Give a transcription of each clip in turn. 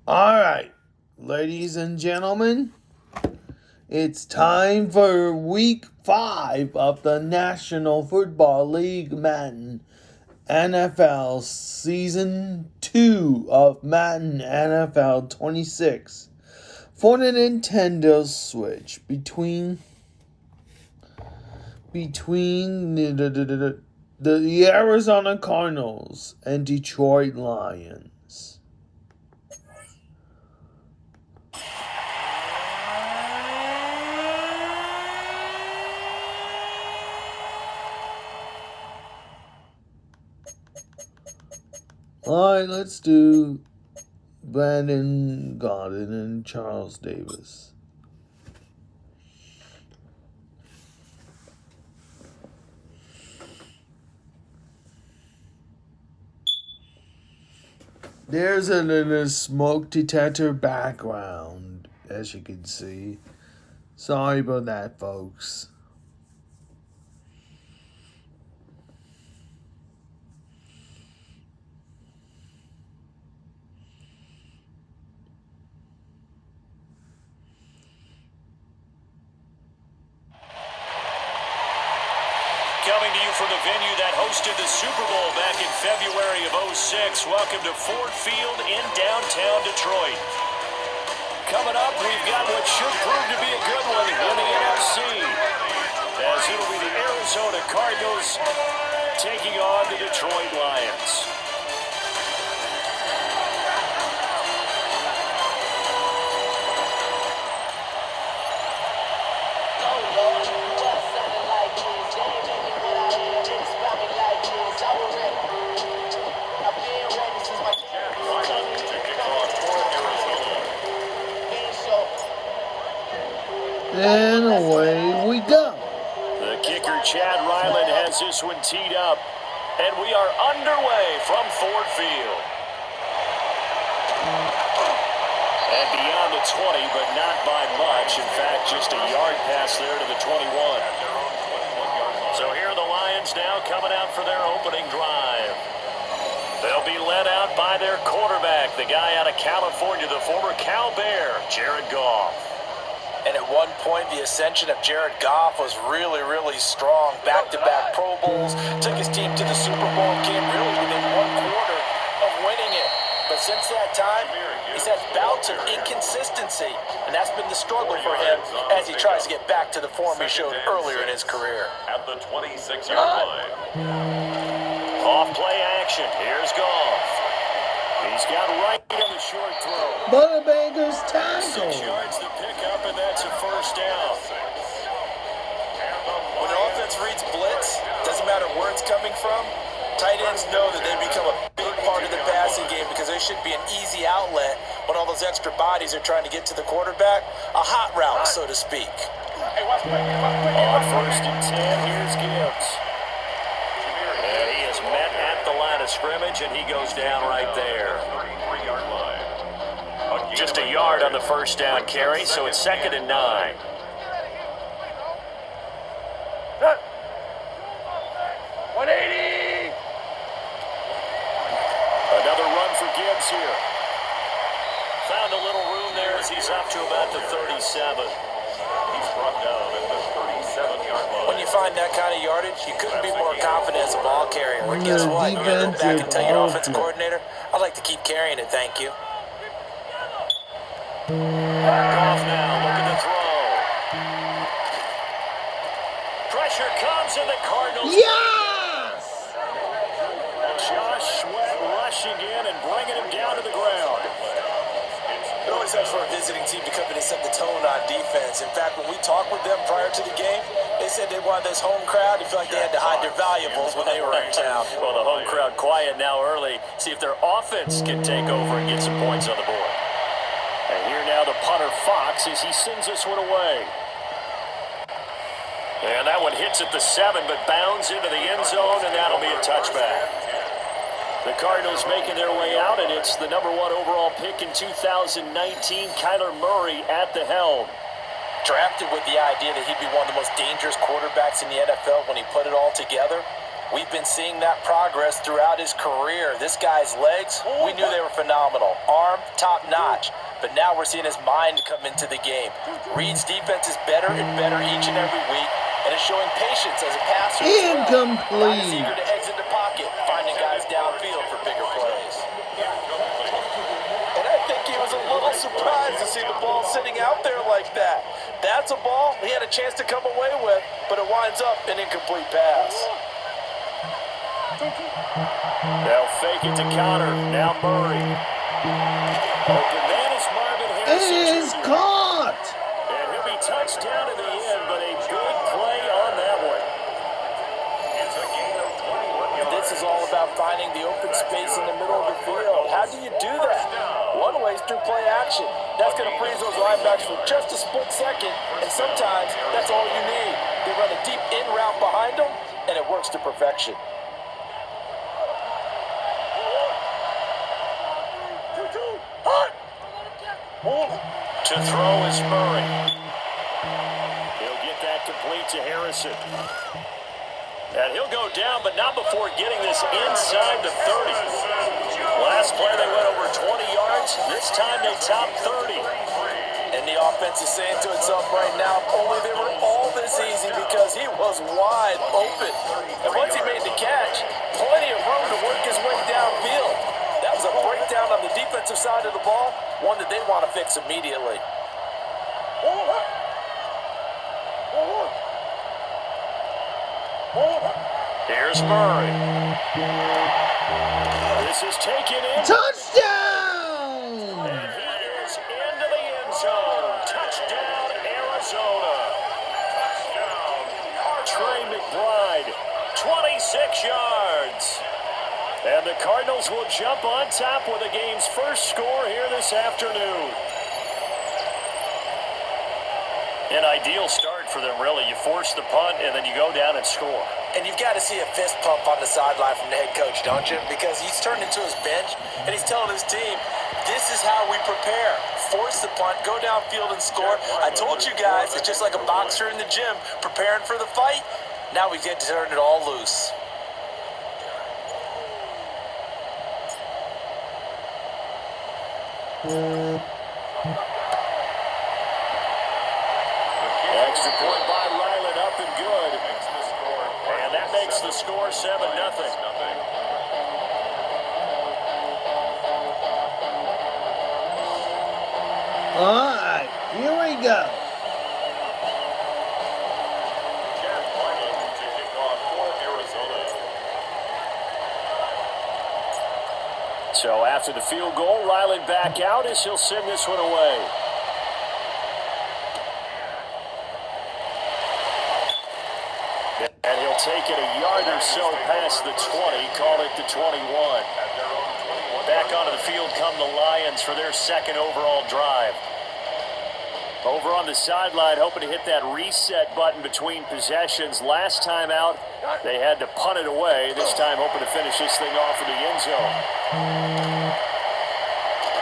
All right, ladies and gentlemen, it's time for week 5 of the National Football League Madden NFL Season 2 of Madden NFL 26 for the Nintendo Switch between the Arizona Cardinals and Detroit Lions. Alright, let's do Brandon Garden and Charles Davis. There's a little smoke detector background, as you can see. Sorry about that, folks. Coming to you from the venue that hosted the Super Bowl back in February of '06. Welcome to Ford Field in downtown Detroit. Coming up, we've got what should prove to be a good one in the NFC, as it'll be the Arizona Cardinals taking on the Detroit Lions. And away we go. The kicker, Chad Ryland, has this one teed up. And we are underway from Ford Field. And beyond the 20, but not by much. In fact, just a yard pass there to the 21. So here are the Lions now coming out for their opening drive. They'll be led out by their quarterback, the guy out of California, the former Cal Bear, Jared Goff. And at one point, the ascension of Jared Goff was really, really strong. Back-to-back Pro Bowls, took his team to the Super Bowl, came really within one quarter of winning it. But since that time, he's had bouts of inconsistency, and that's been the struggle for him as he tries to get back to the form he showed earlier in his career. At the 26-yard line. Off play action. Here's Goff. He's got right on the short throw. Butterbaker's tackle. 6 yards to pick up, and that's a first down. When an offense reads blitz, doesn't matter where it's coming from, tight ends know that they become a big part of the passing game because there should be an easy outlet when all those extra bodies are trying to get to the quarterback. A hot route, so to speak. On first and 10, here's Gibbs. And he is met at the line of scrimmage, and he goes down right there. Just a yard on the first down carry, so it's 2nd and 9. Another run for Gibbs here. Found a little room there as he's up to about the 37. He's brought down at the 37-yard line. When you find that kind of yardage, you couldn't be more confident as a ball carrier. But guess what? You're going to go back and tell your offensive coordinator, I'd like to keep carrying it, thank you. Goff now, looking to throw. Pressure comes, and the Cardinals. Yes! Josh Sweat rushing in and bringing him down to the ground. It always helps for a visiting team to come in and set the tone on defense. In fact, when we talked with them prior to the game, they said they wanted this home crowd to feel like they had to hide their valuables when they were in town. Well, the home crowd quiet now early. See if their offense can take over and get some points on the board. And here now the punter Fox as he sends this one away. And that one hits at the 7, but bounds into the end zone, and that'll be a touchback. The Cardinals making their way out, and it's the number 1 overall pick in 2019, Kyler Murray at the helm. Drafted with the idea that he'd be one of the most dangerous quarterbacks in the NFL when he put it all together. We've been seeing that progress throughout his career. This guy's legs, we knew they were phenomenal. Arm, top-notch. But now we're seeing his mind come into the game. Reed's defense is better and better each and every week, and is showing patience as a passer. Incomplete. He's eager to exit the pocket, finding guys downfield for bigger plays. And I think he was a little surprised to see the ball sitting out there like that. That's a ball he had a chance to come away with, but it winds up an incomplete pass. They'll fake it to Connor. Now Murray. Open man is Marvin Harrison. It is caught. And he'll be touched down in the end, but a big play on that one. This is all about finding the open space in the middle of the field. How do you do that? One way is through play action. That's going to freeze those linebackers for just a split second, and sometimes that's all you need. They run a deep in route behind them, and it works to perfection. To throw is Murray. He'll get that complete to Harrison. And he'll go down, but not before getting this inside the 30. Last play they went over 20 yards. This time they topped 30. And the offense is saying to itself right now, only they were all this easy because he was wide open. And once he made the catch, plenty of room to work his way downfield. That was a breakdown on the defensive side of the ball, one that they want to fix immediately. Here's Murray. This is taken in. Touchdown! And he is into the end zone. Touchdown, Arizona. Trey McBride, 26 yards. And the Cardinals will jump on top with the game's first score here this afternoon. An ideal start for them, really. You force the punt, and then you go down and score. And you've got to see a fist pump on the sideline from the head coach, don't you? Because he's turned into his bench, and he's telling his team, this is how we prepare. Force the punt, go downfield and score. I told you guys, it's just like a boxer in the gym preparing for the fight. Now we get to turn it all loose. Extra point by Ryland, up and good. And that makes the score 7-0. All right, here we go. So after the field goal, Ryland back out as he'll send this one away. And he'll take it a yard or so past the 20, call it the 21. Back onto the field come the Lions for their second overall drive. Over on the sideline, hoping to hit that reset button between possessions. Last time out, they had to punt it away. This time, hoping to finish this thing off in the end zone.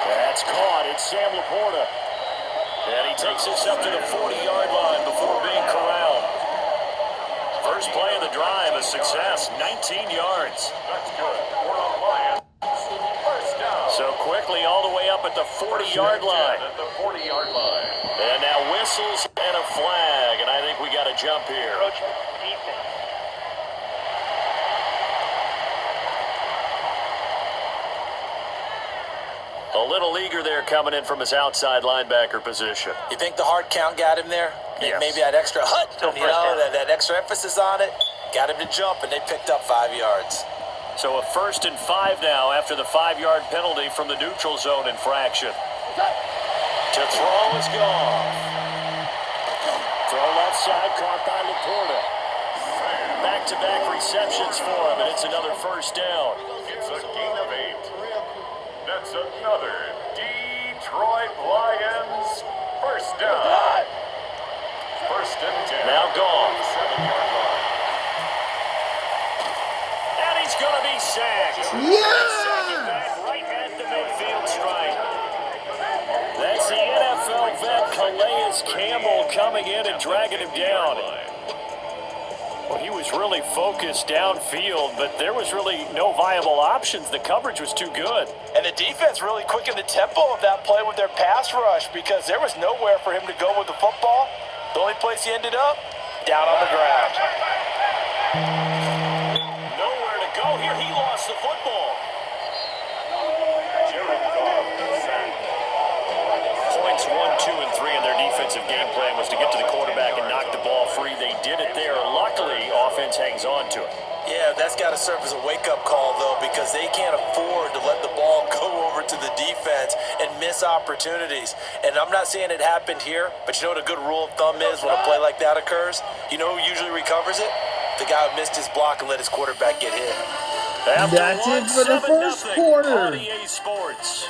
That's caught. It's Sam Laporta. And he takes this up to the 40-yard line before being corralled. First play of the drive, a success, 19 yards. That's good. So quickly all the way up at the 40-yard line. And now whistles and a flag, and I think we got a jump here. A little eager there coming in from his outside linebacker position. You think the hard count got him there? Yes. Maybe that extra that extra emphasis on it got him to jump, and they picked up 5 yards. So a 1st and 5 now after the 5-yard penalty from the neutral zone infraction. To throw is gone. Throw left side, caught by Laporta. Back-to-back receptions for him, and it's another first down. It's a gain of 8. That's another Detroit Lions first down. First and 10. Now gone. 7-yard line. And he's going to be sacked. Yeah! Right at the midfield stripe. That's the NFL vet Calais Campbell coming in and dragging him down. Well, he was really focused downfield, but there was really no viable options. The coverage was too good. And the defense really quickened the tempo of that play with their pass rush because there was nowhere for him to go with the football. The only place he ended up, down on the ground. Nowhere to go here. He lost the football. Jared Goff sacked. Points 1, 2, and 3 in their defensive game plan was to get to the quarterback and knock the ball free. They did it there. Luckily, offense hangs on to it. Yeah, that's got to serve as a wake-up call, though, because they can't afford to let the ball go over to the defense and miss opportunities. And I'm not saying it happened here, but you know what a good rule of thumb is when a play like that occurs? You know who usually recovers it? The guy who missed his block and let his quarterback get hit. That's it for the first quarter. On EA Sports.